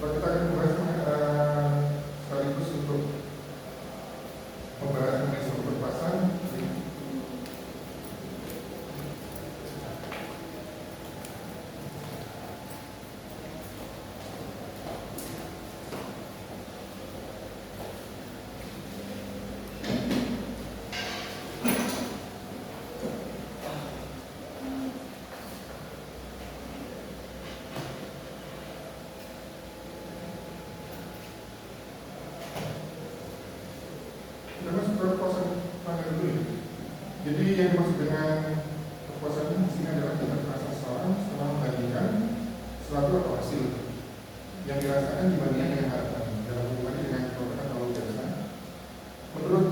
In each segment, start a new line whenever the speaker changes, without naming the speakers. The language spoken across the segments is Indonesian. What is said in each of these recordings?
Kalau kita akan membahas sekaligus untuk membahas mengenai struktur pasar. Kita masuk ke kepuasan pelanggan dulu ya. Jadi yang dimaksud dengan kepuasan di sini adalah tingkat kepuasan seseorang setelah membandingkan suatu atau hasil yang dirasakan dibandingkan dengan harapan dalam hubungannya dengan produk atau jasa. Menurut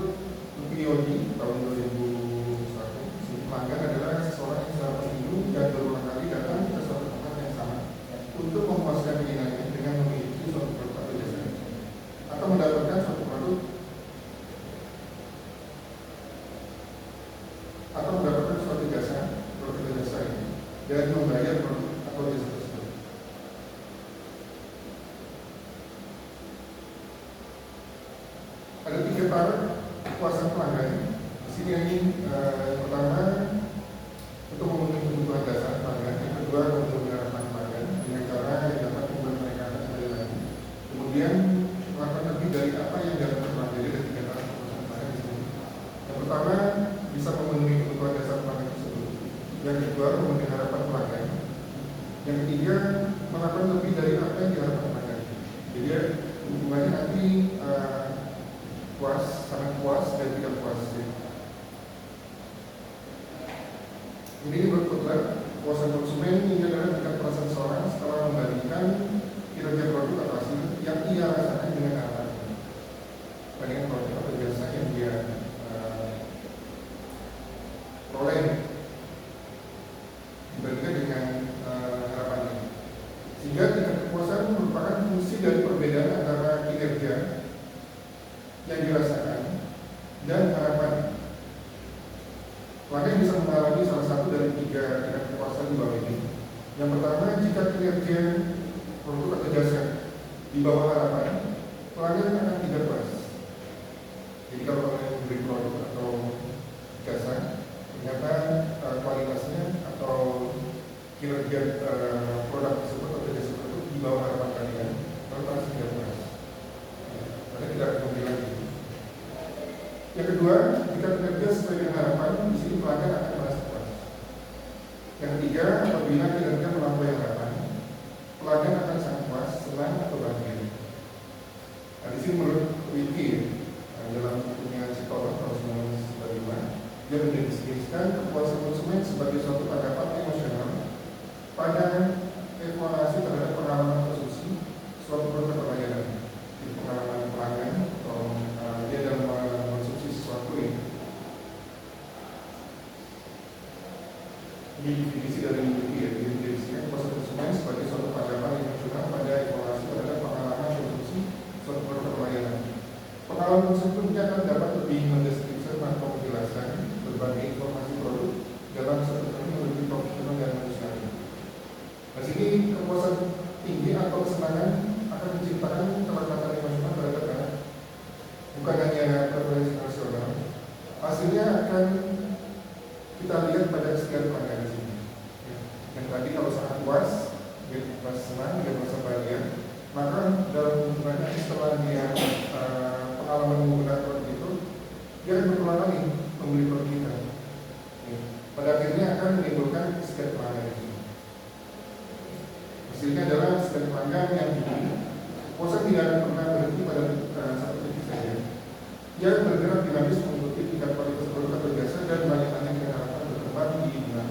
Lupioji tahun 2001, pelanggan adalah seseorang yang secara seminggu dan berulang kali datang ke suatu tempat yang sama untuk memuaskan keinginannya dengan memiliki suatu produk atau jasa atau mendapatkan suatu produk atau mendapatkan suatu jasa, produk atau jasa ini dan membayar produk atau jasa tersebut. Ada 3 tahap kepuasan pelanggan. Di sini yang pertama untuk memenuhi kebutuhan dasar pelanggan, yang kedua untuk mengharapkan pelanggan dengan cara yang dapat membuat mereka akan kembali lagi. Kemudian melakukan lebih dari apa yang dapat pelanggan. Jadi ada 3 tahap kepuasan pelanggan di sini. Yang pertama bisa memenuhi kebutuhan dasar pelanggan tersebut. Yang kedua memenuhi harapan pelanggan. Yang ketiga melakukan lebih dari apa yang diharapkan pelanggan. Jadi hubungannya nanti puas, sangat puas dan tidak puas. Jadi menurut Kotler, kepuasan konsumen ini adalah tingkat perasaan seseorang setelah membandingkan kinerja produk atau hasil yang ia rasakan dengan harapan dengan produk atau jasa yang dia peroleh dibandingkan dengan harapannya. Sehingga tingkat kepuasan merupakan fungsi dari perbedaan antara kinerja yang dirasakan dan harapan. Pelanggan bisa mengalami salah satu dari 3 tingkat kepuasan di bawah ini. Yang pertama, jika kinerja produk atau jasa di bawah harapan, pelanggan akan tidak puas. Jadi kalau pelanggan membeli produk atau jasa, ternyata kualitasnya atau kinerja produk tersebut atau jasa tersebut di bawah harapan kalian, lalu pasti tidak puas. Karena tidak akan membeli lagi. Yang kedua, jika kinerja sesuai dengan harapan, di sini pelanggan akan merasa puas. Yang ketiga, apabila kinerja melampaui harapan, pelanggan akan sangat puas, senang atau bahagia. Nah, di sini menurut Wiki dalam bukunya Psikolog tahun 1995, dia mendefinisikan kepuasan konsumen sebagai suatu tanggapan emosional pada evaluasi terhadap pengalaman konsumsi suatu produk atau layanan. Di pengalaman pelanggan atau dia dalam mengonsumsi sesuatu ini. Ini definisi dari Wiki ya, didefinisikan kepuasan konsumen sebagai suatu tanggapan emosional pada evaluasi terhadap pengalaman konsumsi suatu produk atau layanan. Pengalaman tersebut akan dapat lebih mendeskripsikan atau menjelaskan berbagai informasi produk dalam satu yang lebih profesional dan manusiawi. Di sini kepuasan tinggi atau kesenangan akan menciptakan kelekatan emosional terhadap barang, bukan hanya preferensi rasional. Hasilnya akan kita lihat pada sekian pelanggan di sini. Yang tadi kalau sangat puas, dia merasa senang, dia merasa bahagia, maka dalam hubungannya setelah dia pengalaman menggunakan produk itu, dia akan berulang lagi membeli produk kita. Pada akhirnya akan menimbulkan sekian pelanggan itu. Hasilnya adalah sekian pelanggan yang tinggi. Kepuasan tidak akan pernah berhenti pada satu titik saja. Dia akan bergerak dinamis mengikuti tingkat kualitas produk atau jasa dan banyak-banyak dengan harapan berkembang di dunia.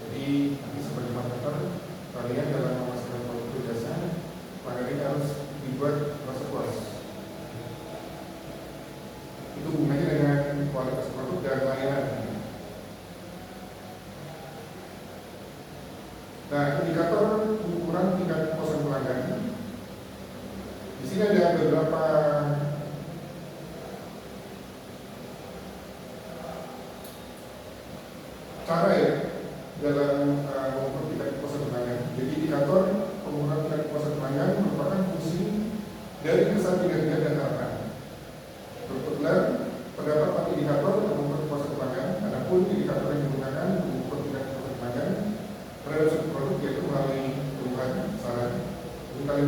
Jadi nanti sebagai marketer, kalian dalam memasarkan produk atau jasa, pelanggan ini harus dibuat merasa puas. Itu hubungannya dengan kualitas produk dan layanan. Nah, indikator ukuran tingkat kepuasan pelanggan. Di sini ada beberapa cara ya dalam mengukur tingkat kepuasan pelanggan. Jadi indikator pengukuran tingkat kepuasan pelanggan merupakan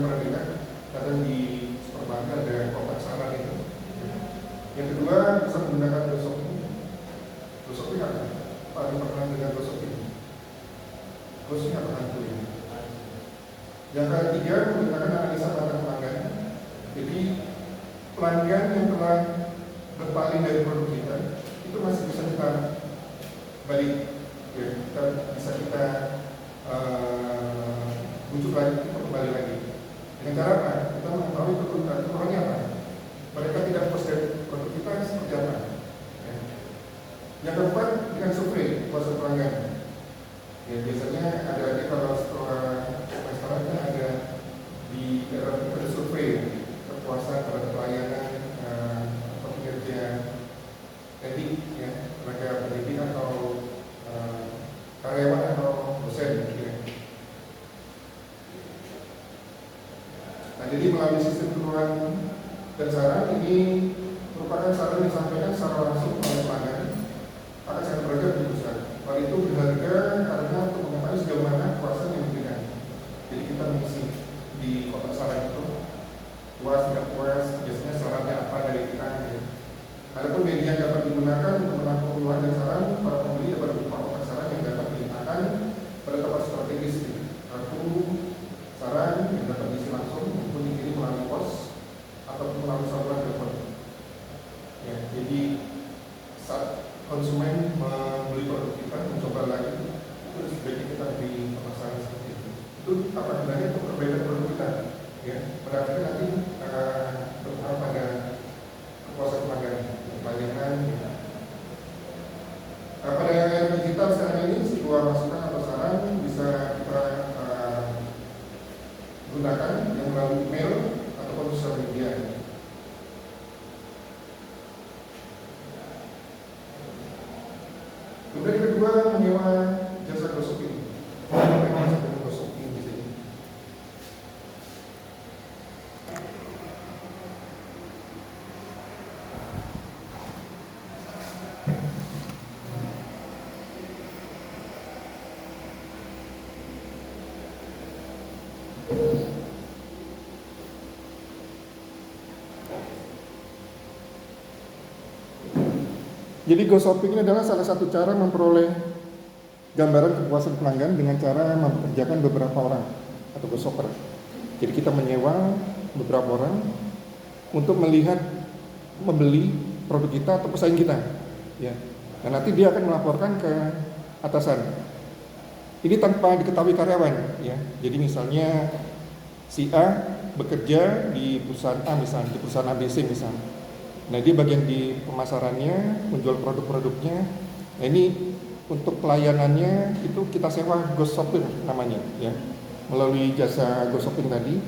pernah dengar, kadang di supermarket ada kotak saran itu. Yang kedua, bisa menggunakan GoShopping. GoShopping apa? Paling pernah dengan GoShopping. GoShopping apa hantu ya? Yang ketiga, menggunakan analisa data pelanggan. Jadi pelanggan yang telah berpaling dari produk kita itu masih bisa kita balik, ya, bisa kita bujuk lagi, kita kembali lagi. Dengan cara apa? Kita mengetahui kebutuhannya apa. Mereka tidak puas dari produk kita seperti apa. Ya. Yang keempat, dengan survei puas pelanggan. Ya, biasanya ada kalau setelah restorannya ada di dalam ada survei kepuasan terhadap pelayanan atau kinerja etik, ya, tenaga pendidik atau karyawan atau dosen. Ya. Nah, jadi melalui sistem turunan dan saran ini merupakan saran yang disampaikan secara langsung oleh pelanggan akan sangat beragam di perusahaan. Hal itu berharga karena untuk mengetahui sejauh mana kepuasan yang diberikan. Jadi kita mengisi di kotak saran itu puas, tidak puas, biasanya sarannya apa dari kita. Ya. Adapun media yang dapat digunakan untuk menampung keluhan dan saran para pembeli dapat berupa kotak saran yang dapat diletakkan pada tempat strategis, kartu saran yang dapat diisi langsung maupun dikirim melalui pos ataupun melalui saluran telepon. Ya, jadi saat konsumen membeli produk kita, mencoba lagi, itu sebaiknya kita beri pemasaran seperti itu. Itu apa gunanya untuk perbaikan produk kita? Ya, pada akhirnya nanti berpengaruh pada kepuasan pelanggan, pelayanan. Ya. Pada era digital sekarang ini, sebuah masukan atau saran bisa kita gunakan yang melalui email ataupun sosial media. Kemudian yang kedua, menyewa jasa GoShopping. GoShopping di sini. Jadi GoShopping ini adalah salah satu cara memperoleh gambaran kepuasan pelanggan dengan cara mempekerjakan beberapa orang atau GoShopper. Jadi kita menyewa beberapa orang untuk melihat, membeli produk kita atau pesaing kita, ya. Dan nanti dia akan melaporkan ke atasan. Ini tanpa diketahui karyawan, ya. Jadi misalnya si A bekerja di perusahaan A misalnya, di perusahaan ABC misalnya. Nah, dia bagian di pemasarannya, menjual produk-produknya. Nah, ini untuk pelayanannya itu kita sewa GoShopping namanya, ya. Melalui jasa GoShopping tadi,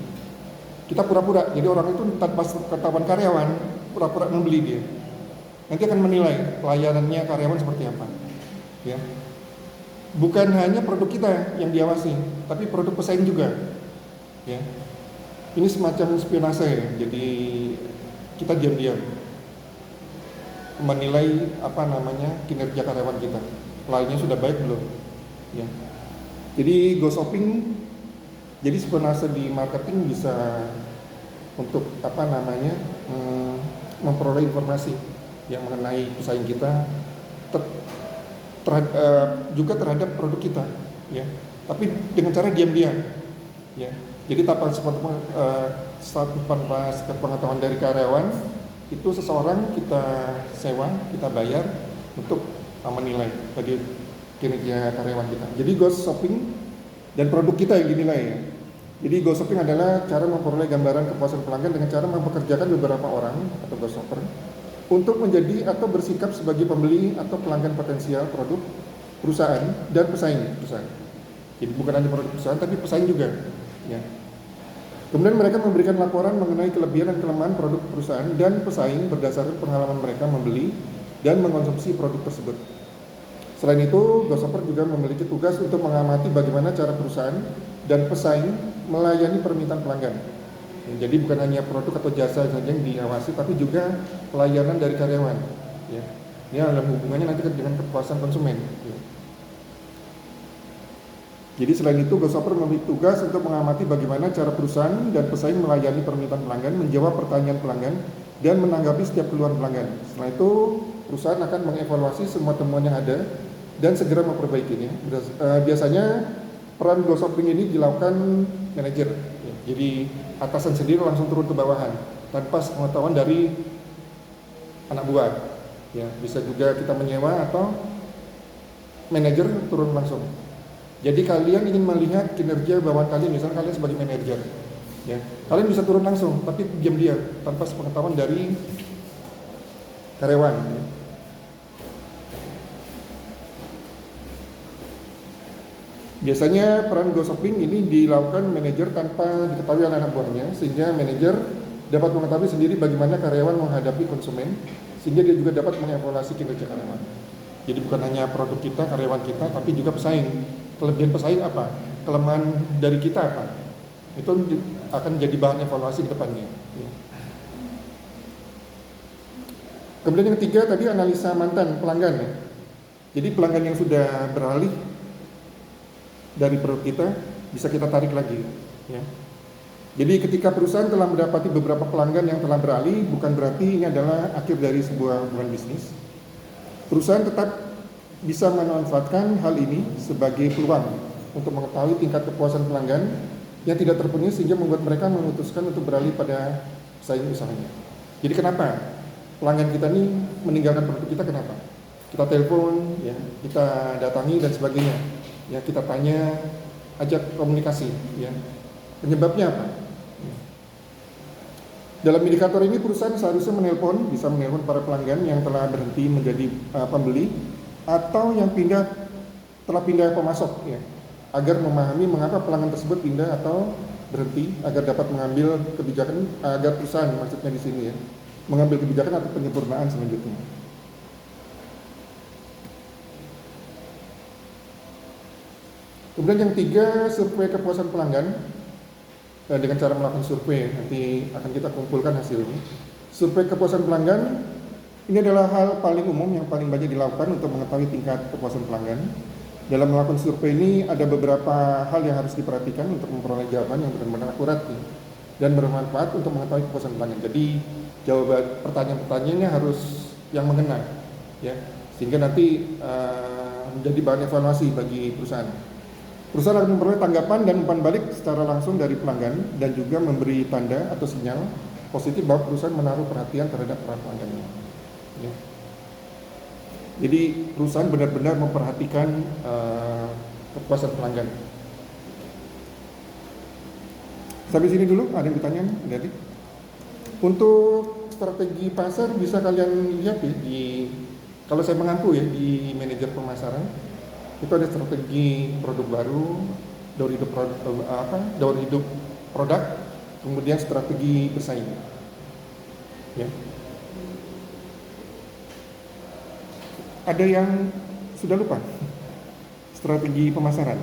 kita pura-pura. Jadi orang itu tanpa ketahuan karyawan, pura-pura membeli dia. Nanti akan menilai pelayanannya karyawan seperti apa, ya. Bukan hanya produk kita yang diawasi, tapi produk pesaing juga, ya. Ini semacam spionase, ya. Jadi kita diam-diam menilai kinerja karyawan kita, pelayanannya sudah baik belum, ya. Jadi GoShopping, jadi spionase di marketing bisa untuk memperoleh informasi yang mengenai pesaing kita, juga terhadap produk kita, ya. Tapi dengan cara diam-diam, ya. Jadi tanpa pengetahuan dari karyawan, itu seseorang kita sewa, kita bayar untuk menilai bagi kinerja karyawan kita. Jadi GoShopping dan produk kita yang dinilai, ya. Jadi GoShopping adalah cara memperoleh gambaran kepuasan pelanggan dengan cara mempekerjakan beberapa orang atau GoShopper untuk menjadi atau bersikap sebagai pembeli atau pelanggan potensial produk perusahaan dan pesaing perusahaan. Jadi bukan hanya produk perusahaan tapi pesaing juga, ya. Kemudian mereka memberikan laporan mengenai kelebihan dan kelemahan produk perusahaan dan pesaing berdasarkan pengalaman mereka membeli dan mengkonsumsi produk tersebut. Selain itu, GoShopper juga memiliki tugas untuk mengamati bagaimana cara perusahaan dan pesaing melayani permintaan pelanggan. Jadi bukan hanya produk atau jasa saja yang diawasi, tapi juga pelayanan dari karyawan, ya. Ini ada hubungannya nanti dengan kepuasan konsumen, ya. Jadi selain itu, Growshopper memiliki tugas untuk mengamati bagaimana cara perusahaan dan pesaing melayani permintaan pelanggan, menjawab pertanyaan pelanggan, dan menanggapi setiap keluhan pelanggan. Setelah itu, perusahaan akan mengevaluasi semua temuan yang ada dan segera memperbaikinya. Biasanya peran Growshopper ini dilakukan manajer. Jadi atasan sendiri langsung turun ke bawahan tanpa pengetahuan dari anak buah. Ya, bisa juga kita menyewa atau manajer turun langsung. Jadi kalian ingin melihat kinerja bawahan kalian, misalnya kalian sebagai manajer, ya, kalian bisa turun langsung, tapi diam-diam tanpa sepengetahuan dari karyawan. Ya. Biasanya peran Growshopping ini dilakukan manajer tanpa diketahui oleh anak buahnya, sehingga manajer dapat mengetahui sendiri bagaimana karyawan menghadapi konsumen, sehingga dia juga dapat mengevaluasi kinerja karyawan. Jadi bukan hanya produk kita, karyawan kita, tapi juga pesaing. Kelebihan pesaing apa? Kelemahan dari kita apa? Itu akan jadi bahan evaluasi ke depannya. Kemudian yang ketiga tadi analisa mantan pelanggan. Ya. Jadi pelanggan yang sudah beralih dari produk kita bisa kita tarik lagi. Ya. Jadi ketika perusahaan telah mendapati beberapa pelanggan yang telah beralih, bukan berarti ini adalah akhir dari sebuah hubungan bisnis. Perusahaan tetap bisa memanfaatkan hal ini sebagai peluang untuk mengetahui tingkat kepuasan pelanggan yang tidak terpenuhi sehingga membuat mereka memutuskan untuk beralih pada pesaing usahanya. Jadi kenapa pelanggan kita ini meninggalkan produk kita, kenapa? Kita telepon, ya, kita datangi dan sebagainya, ya, kita tanya, ajak komunikasi, ya. Penyebabnya apa? Dalam indikator ini perusahaan seharusnya bisa menelpon para pelanggan yang telah berhenti menjadi pembeli atau yang telah pindah pemasok, ya, agar memahami mengapa pelanggan tersebut pindah atau berhenti, agar dapat mengambil kebijakan, agar perusahaan maksudnya di sini, ya, mengambil kebijakan atau penyempurnaan selanjutnya. Kemudian yang tiga, survei kepuasan pelanggan. Dengan cara melakukan survei, nanti akan kita kumpulkan hasilnya. Survei kepuasan pelanggan ini adalah hal paling umum yang paling banyak dilakukan untuk mengetahui tingkat kepuasan pelanggan. Dalam melakukan survei ini ada beberapa hal yang harus diperhatikan untuk memperoleh jawaban yang benar-benar akurat dan bermanfaat untuk mengetahui kepuasan pelanggan. Jadi jawaban pertanyaan-pertanyaannya harus yang mengena, ya, sehingga nanti menjadi bahan evaluasi bagi perusahaan. Perusahaan akan memperoleh tanggapan dan umpan balik secara langsung dari pelanggan dan juga memberi tanda atau sinyal positif bahwa perusahaan menaruh perhatian terhadap para pelanggannya. Ya. Jadi perusahaan benar-benar memperhatikan kepuasan pelanggan. Sampai sini dulu, ada yang bertanya? Jadi, untuk strategi pasar bisa kalian lihat ya kalau saya mengaku ya di manajer pemasaran. Itu ada strategi produk baru, daur hidup produk, kemudian strategi bersaing. Ya. Ada yang sudah lupa strategi pemasaran,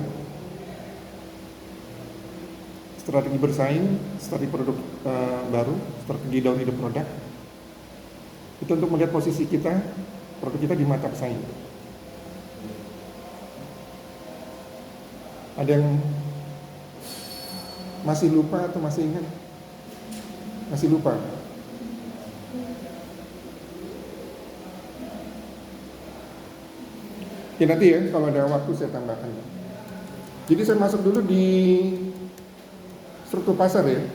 strategi bersaing, strategi produk baru, strategi daur hidup produk. Itu untuk melihat posisi kita, produk kita di mata pesaing. Ada yang masih lupa atau masih ingat? Masih lupa? Ya nanti ya, kalau ada waktu saya tambahkan. Jadi saya masuk dulu di struktur pasar ya.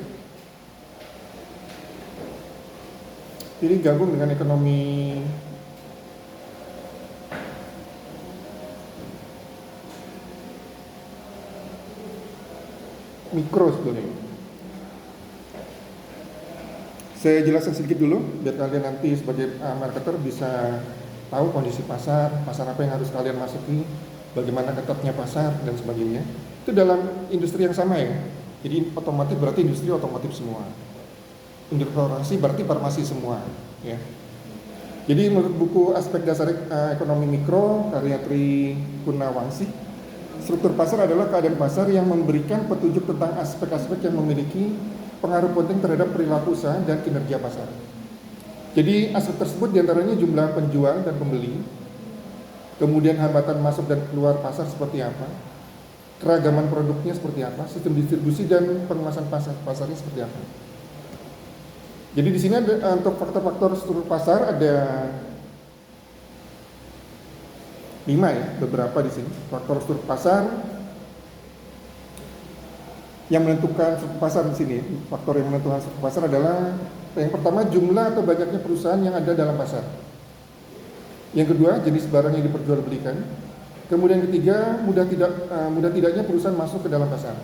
Jadi gabung dengan ekonomi mikro sebenarnya. Saya jelaskan sedikit dulu biar kalian nanti sebagai marketer bisa tahu kondisi pasar apa yang harus kalian masuki, bagaimana ketatnya pasar dan sebagainya. Itu dalam industri yang sama ya. Jadi otomotif berarti industri otomotif semua. Industri farmasi berarti farmasi semua, ya. Jadi menurut buku Aspek Dasar Ekonomi Mikro karya Tri Kunawangsi, struktur pasar adalah keadaan pasar yang memberikan petunjuk tentang aspek-aspek yang memiliki pengaruh penting terhadap perilaku usaha dan kinerja pasar. Jadi aspek tersebut diantaranya jumlah penjual dan pembeli, kemudian hambatan masuk dan keluar pasar seperti apa, keragaman produknya seperti apa, sistem distribusi dan penguasaan pasarnya seperti apa. Jadi di sini ada untuk faktor-faktor struktur pasar ada 5 ya, beberapa di sini. Faktor struktur pasar yang menentukan struktur pasar di sini. Faktor yang menentukan struktur pasar adalah yang pertama jumlah atau banyaknya perusahaan yang ada dalam pasar. Yang kedua jenis barang yang diperjualbelikan. Kemudian ketiga mudah tidaknya perusahaan masuk ke dalam pasar.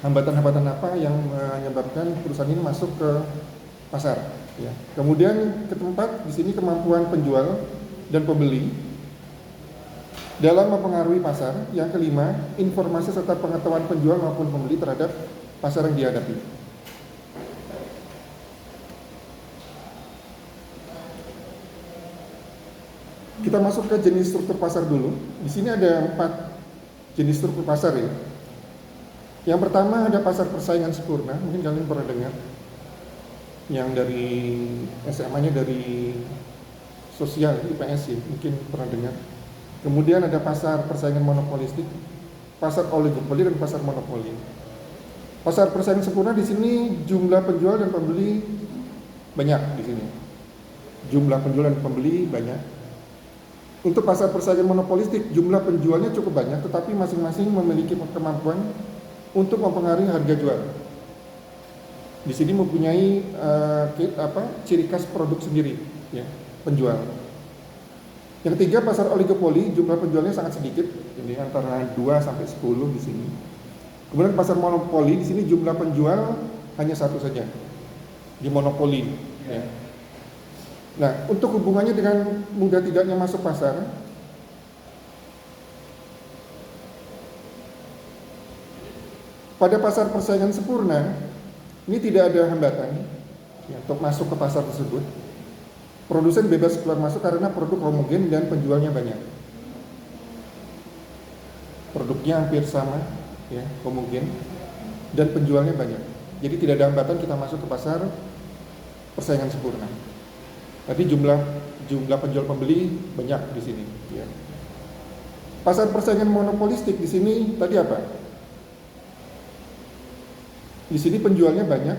Hambatan-hambatan apa yang menyebabkan perusahaan ini masuk ke pasar? Ya. Kemudian keempat di sini kemampuan penjual dan pembeli dalam mempengaruhi pasar. Yang kelima, informasi serta pengetahuan penjual maupun pembeli terhadap pasar yang dihadapi. Kita masuk ke jenis struktur pasar dulu. Di sini ada 4 jenis struktur pasar ya. Yang pertama ada pasar persaingan sempurna, mungkin kalian pernah dengar. Yang dari SMA-nya dari sosial IPS ya, mungkin pernah dengar. Kemudian ada pasar persaingan monopolistik, pasar oligopoli dan pasar monopoli. Pasar persaingan sempurna di sini jumlah penjual dan pembeli banyak di sini. Jumlah penjual dan pembeli banyak. Untuk pasar persaingan monopolistik jumlah penjualnya cukup banyak, tetapi masing-masing memiliki kemampuan untuk mempengaruhi harga jual. Di sini mempunyai ciri khas produk sendiri, ya, penjual. Yang ketiga pasar oligopoli, jumlah penjualnya sangat sedikit, ini antara 2 sampai 10 di sini. Kemudian pasar monopoli, di sini jumlah penjual hanya satu saja, di monopoli. Ya. Nah, untuk hubungannya dengan mudah tidaknya masuk pasar, pada pasar persaingan sempurna, ini tidak ada hambatan ya, untuk masuk ke pasar tersebut. Produsen bebas keluar masuk karena produk homogen dan penjualnya banyak. Produknya hampir sama, ya, homogen, dan penjualnya banyak. Jadi tidak ada hambatan kita masuk ke pasar persaingan sempurna. Tadi jumlah penjual pembeli banyak di sini. Ya. Pasar persaingan monopolistik di sini tadi apa? Di sini penjualnya banyak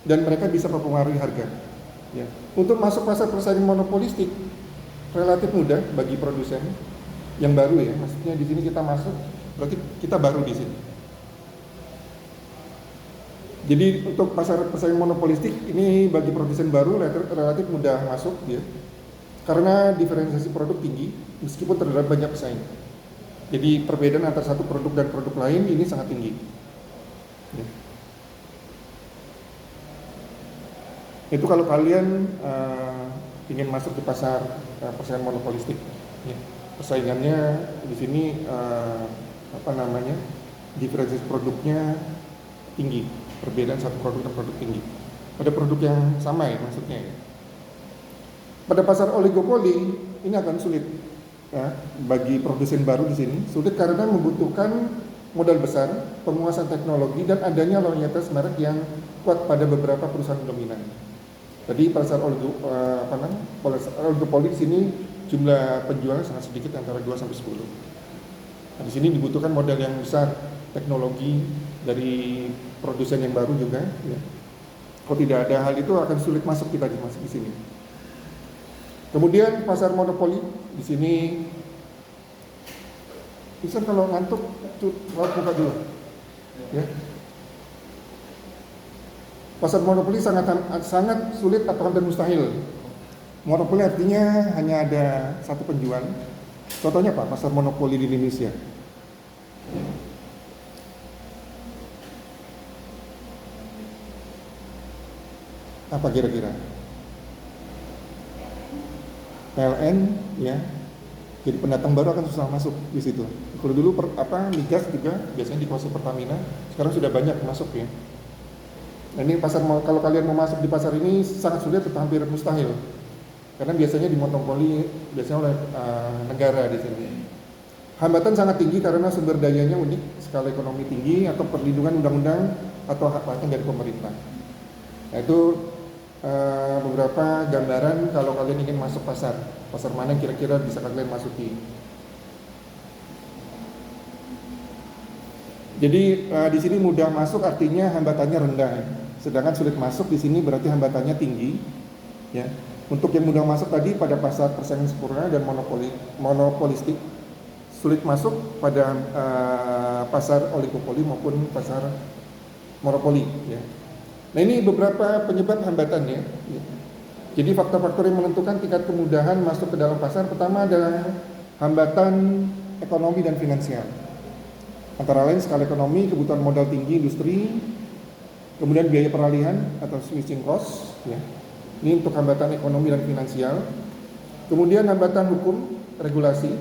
dan mereka bisa mempengaruhi harga. Ya. Untuk masuk pasar persaingan monopolistik relatif mudah bagi produsen yang baru ya. Maksudnya di sini kita masuk, berarti kita baru di sini. Jadi untuk pasar persaingan monopolistik ini bagi produsen baru relatif mudah masuk ya. Karena diferensiasi produk tinggi meskipun terdapat banyak pesaing. Jadi perbedaan antara satu produk dan produk lain ini sangat tinggi. Ya. Itu kalau kalian ingin masuk di pasar persaingan monopolistik, ya. Persaingannya di sini diferensiasi produknya tinggi, perbedaan satu produk dan produk tinggi. Pada produk yang sama ya maksudnya. Ya. Pada pasar oligopoli ini akan sulit ya, bagi produsen baru di sini, sulit karena membutuhkan modal besar, penguasaan teknologi dan adanya loyalitas merek yang kuat pada beberapa perusahaan dominan. Tadi pasar oligopoli di sini jumlah penjualnya sangat sedikit antara 2 sampai 10. Nah, di sini dibutuhkan modal yang besar, teknologi dari produsen yang baru juga. Ya. Kalau tidak ada hal itu akan sulit masuk kita di sini. Kemudian pasar monopoli di sini bisa kalau ngantuk tuh buka dulu. Ya. Pasar monopoli sangat sulit atau hampir mustahil. Monopoli artinya hanya ada satu penjual. Contohnya Pak, pasar monopoli di Indonesia. Apa kira-kira? PLN ya. Jadi pendatang baru akan susah masuk di situ. Kalau dulu migas juga biasanya dikuasai Pertamina, sekarang sudah banyak masuk ya. Nah, ini pasar kalau kalian mau masuk di pasar ini sangat sulit atau hampir mustahil. Karena biasanya dimonopoli biasanya oleh negara di sini. Hambatan sangat tinggi karena sumber dayanya unik, skala ekonomi tinggi atau perlindungan undang-undang atau hak paten dari pemerintah. Nah, itu beberapa gambaran kalau kalian ingin masuk pasar mana kira-kira bisa kalian masuki. Jadi di sini mudah masuk artinya hambatannya rendah, sedangkan sulit masuk di sini berarti hambatannya tinggi. Ya, untuk yang mudah masuk tadi pada pasar persaingan sempurna dan monopolistik, sulit masuk pada pasar oligopoli maupun pasar monopoli. Ya. Nah ini beberapa penyebab hambatannya. Ya. Jadi faktor-faktor yang menentukan tingkat kemudahan masuk ke dalam pasar pertama adalah hambatan ekonomi dan finansial. Antara lain skala ekonomi, kebutuhan modal tinggi industri, kemudian biaya peralihan atau switching cost, ya. Ini untuk hambatan ekonomi dan finansial. Kemudian hambatan hukum, regulasi.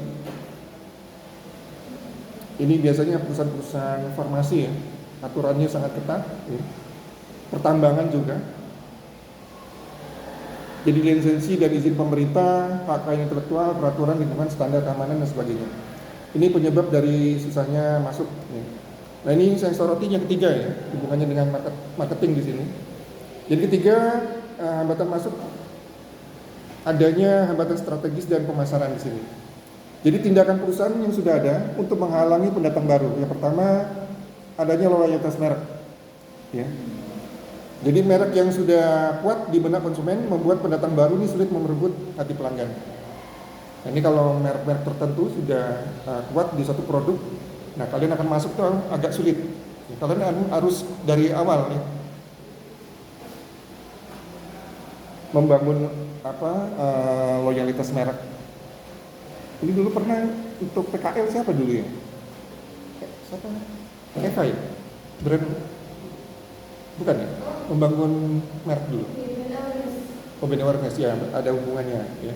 Ini biasanya perusahaan-perusahaan farmasi ya, aturannya sangat ketat, ya. Pertambangan juga. Jadi lisensi dan izin pemerintah, hak kekayaan intelektual, peraturan lingkungan, standar keamanan dan sebagainya. Ini penyebab dari susahnya masuk. Ya. Nah ini saya soroti yang ketiga ya, hubungannya dengan marketing di sini. Jadi ketiga hambatan masuk adanya hambatan strategis dan pemasaran di sini. Jadi tindakan perusahaan yang sudah ada untuk menghalangi pendatang baru. Yang pertama adanya loyalitas merek. Ya. Jadi merek yang sudah kuat di benak konsumen membuat pendatang baru ini sulit merebut hati pelanggan. Nah, ini kalau merek-merek tertentu sudah kuat di satu produk, nah kalian akan masuk tuh agak sulit. Kalian harus dari awal ya, membangun loyalitas merek. Ini dulu pernah untuk PKL siapa dulu ya? Siapa? Eva ya? Brand bukan ya? Membangun merek dulu. Oh, brand awareness ya, ada hubungannya ya.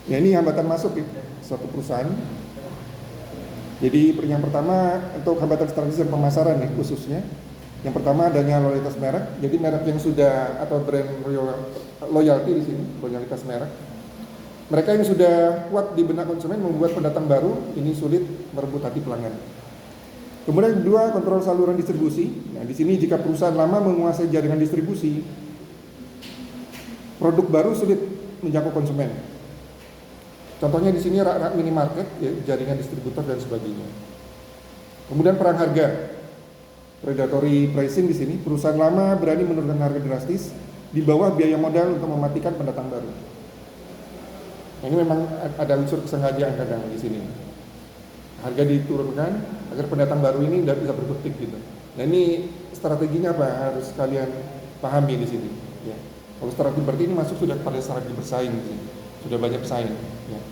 Ya ini hambatan masuk ya, suatu perusahaan. Jadi yang pertama untuk hambatan strategis dan pemasaran ya khususnya. Yang pertama adanya loyalitas merek. Jadi merek yang sudah atau brand loyalty di sini, loyalitas merek. Mereka yang sudah kuat di benak konsumen membuat pendatang baru ini sulit merebut hati pelanggan. Kemudian kedua, kontrol saluran distribusi. Nah, di sini jika perusahaan lama menguasai jaringan distribusi, produk baru sulit menjangkau konsumen. Contohnya di sini rak-rak minimarket, ya, jaringan distributor dan sebagainya. Kemudian perang harga, predatory pricing di sini. Perusahaan lama berani menurunkan harga drastis di bawah biaya modal untuk mematikan pendatang baru. Nah, ini memang ada unsur kesengajaan kadang di sini. Harga diturunkan agar pendatang baru ini tidak bisa berkutik gitu. Nah ini strateginya apa? Harus kalian pahami di sini. Ya. Kalau strategi berarti ini masuk sudah pada strategi bersaing, gitu. Sudah banyak pesaing. Ya.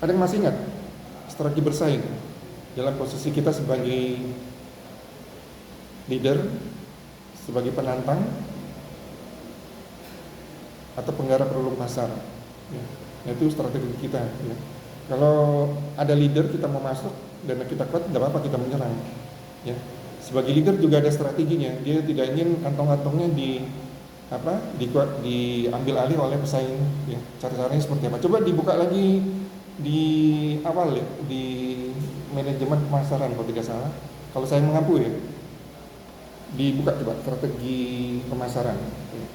Ada yang masih ingat strategi bersaing dalam posisi kita sebagai leader, sebagai penantang, atau penggarap produk pasar? Ya. Nah, itu strategi kita. Ya. Kalau ada leader kita mau masuk dan kita kuat, tidak apa-apa kita menyerang. Ya. Sebagai leader juga ada strateginya. Dia tidak ingin kantong-kantongnya diambil alih oleh pesaing. Ya. Cara-caranya seperti apa? Coba dibuka lagi di awal ya, di manajemen pemasaran kalau tidak salah. Kalau saya mengaku ya, dibuka coba strategi pemasaran. Ya.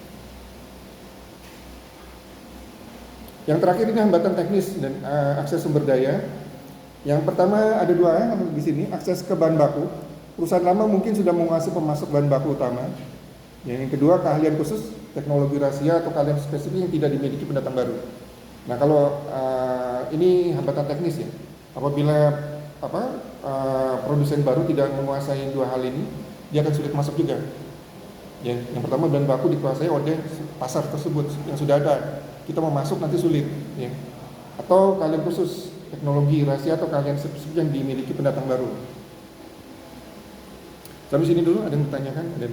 Yang terakhir ini hambatan teknis dan akses sumber daya. Yang pertama ada dua di sini, akses ke bahan baku. Perusahaan lama mungkin sudah menguasai pemasok bahan baku utama. Yang kedua keahlian khusus, teknologi rahasia atau keahlian spesifik yang tidak dimiliki pendatang baru. Nah kalau ini hambatan teknis ya. Apabila produsen baru tidak menguasai dua hal ini, dia akan sulit masuk juga. Ya, yang pertama bahan baku dikuasai oleh pasar tersebut yang sudah ada. Kita mau masuk nanti sulit, ya. Atau keahlian khusus, teknologi rahasia atau keahlian spesifik yang dimiliki pendatang baru. Sampai sini dulu, ada yang bertanyakan? Ada?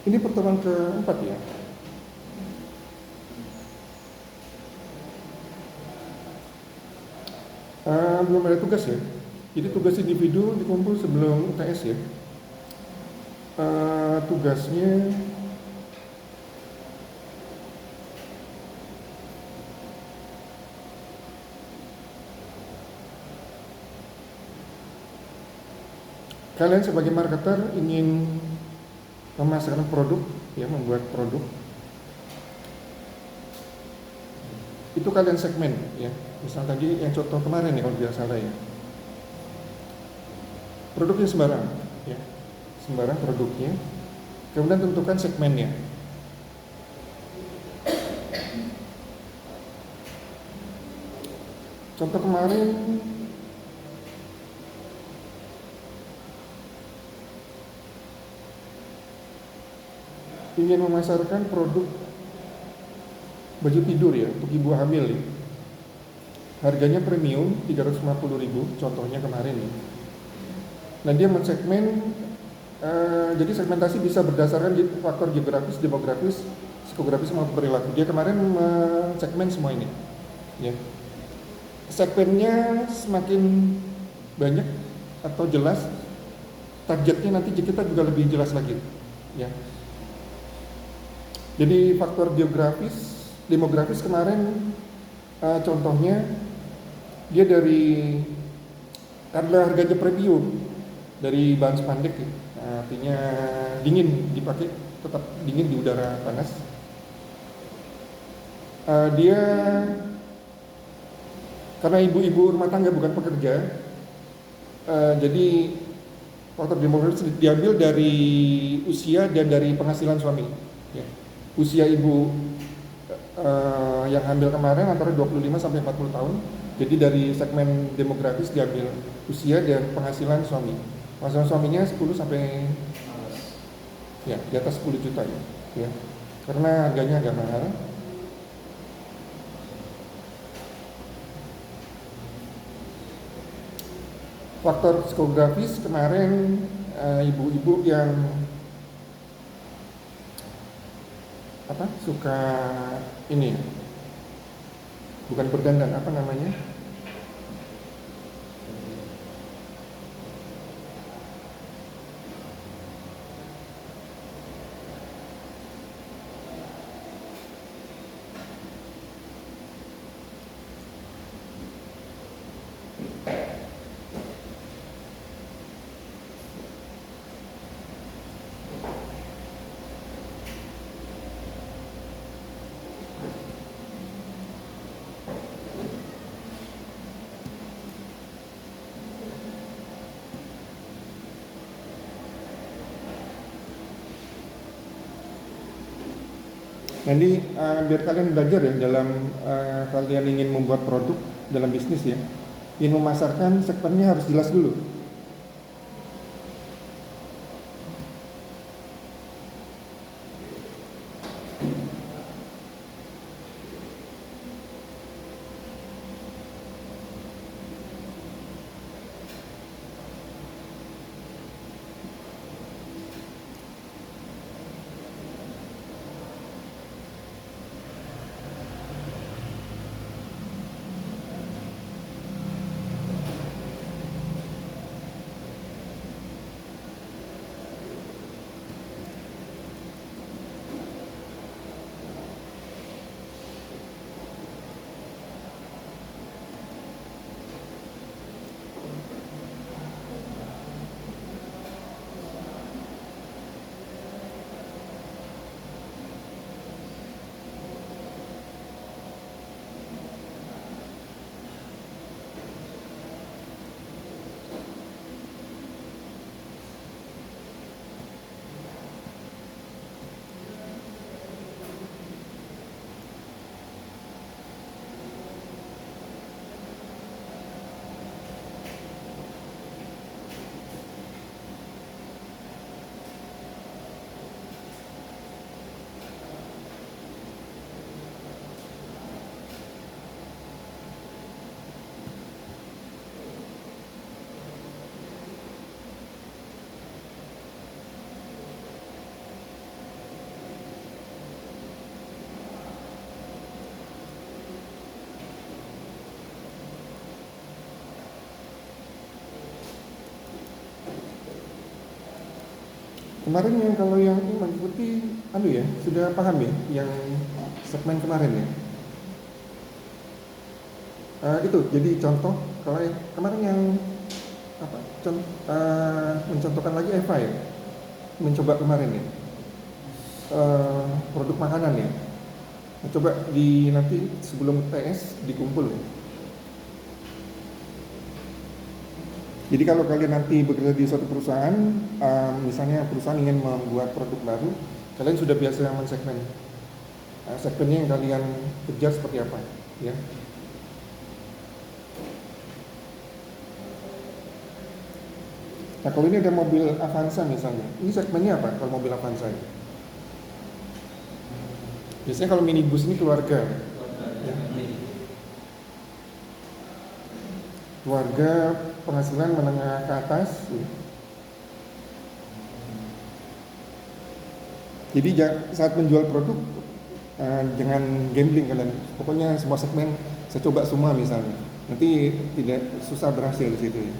Ini pertemuan keempat ya. Belum ada tugas ya. Jadi tugas individu dikumpul sebelum UTS ya. Tugasnya kalian sebagai marketer ingin memasarkan produk ya, membuat produk. Itu kalian segmen ya. Misal tadi yang contoh kemarin ya, kalau tidak salah ya. Produknya sembarang ya. Sembarang produknya. Kemudian tentukan segmennya. Contoh kemarin ingin memasarkan produk baju tidur ya untuk ibu hamil ya. Harganya premium 350.000 contohnya kemarin ya. Nah dia mensegmen, jadi segmentasi bisa berdasarkan faktor geografis, demografis, psikografis maupun perilaku. Dia kemarin mensegmen semua ini ya. Segmennya semakin banyak atau jelas, targetnya nanti kita juga lebih jelas lagi ya. Jadi faktor geografis, demografis kemarin contohnya dia dari, karena harganya premium dari bahan spandek ya, artinya dingin dipakai, tetap dingin di udara panas. Dia karena ibu-ibu rumah tangga bukan pekerja, jadi faktor demografis diambil dari usia dan dari penghasilan suami ya. Usia ibu yang hamil kemarin antara 25 sampai 40 tahun. Jadi dari segmen demografis diambil usia dan penghasilan suami. Penghasilan suaminya 10 sampai ya di atas 10 juta ya. Karena harganya agak mahal. Faktor psikografis kemarin ibu-ibu yang suka ini bukan berdandan, apa namanya, nanti biar kalian belajar ya dalam kalian ingin membuat produk dalam bisnis ya, ingin memasarkan segmennya harus jelas dulu. Kemarin yang kalau yang mengikuti ya sudah paham ya yang segmen kemarin ya. Itu jadi contoh kalau yang kemarin yang mencontohkan lagi Eva ya, mencoba kemarin ya, produk makanan ya. Coba di nanti sebelum TS dikumpul ya. Jadi kalau kalian nanti bekerja di suatu perusahaan, misalnya perusahaan ingin membuat produk baru, kalian sudah biasa mensegmen. Segmennya yang kalian kejar seperti apa, ya? Nah kalau ini ada mobil Avanza misalnya, ini segmennya apa kalau mobil Avanza? Biasanya kalau minibus ini keluarga, ya. Keluarga penghasilan menengah ke atas. Jadi saat menjual produk jangan gambling kalian. Pokoknya semua segmen saya coba semua misalnya. Nanti tidak susah berhasil di situ ya.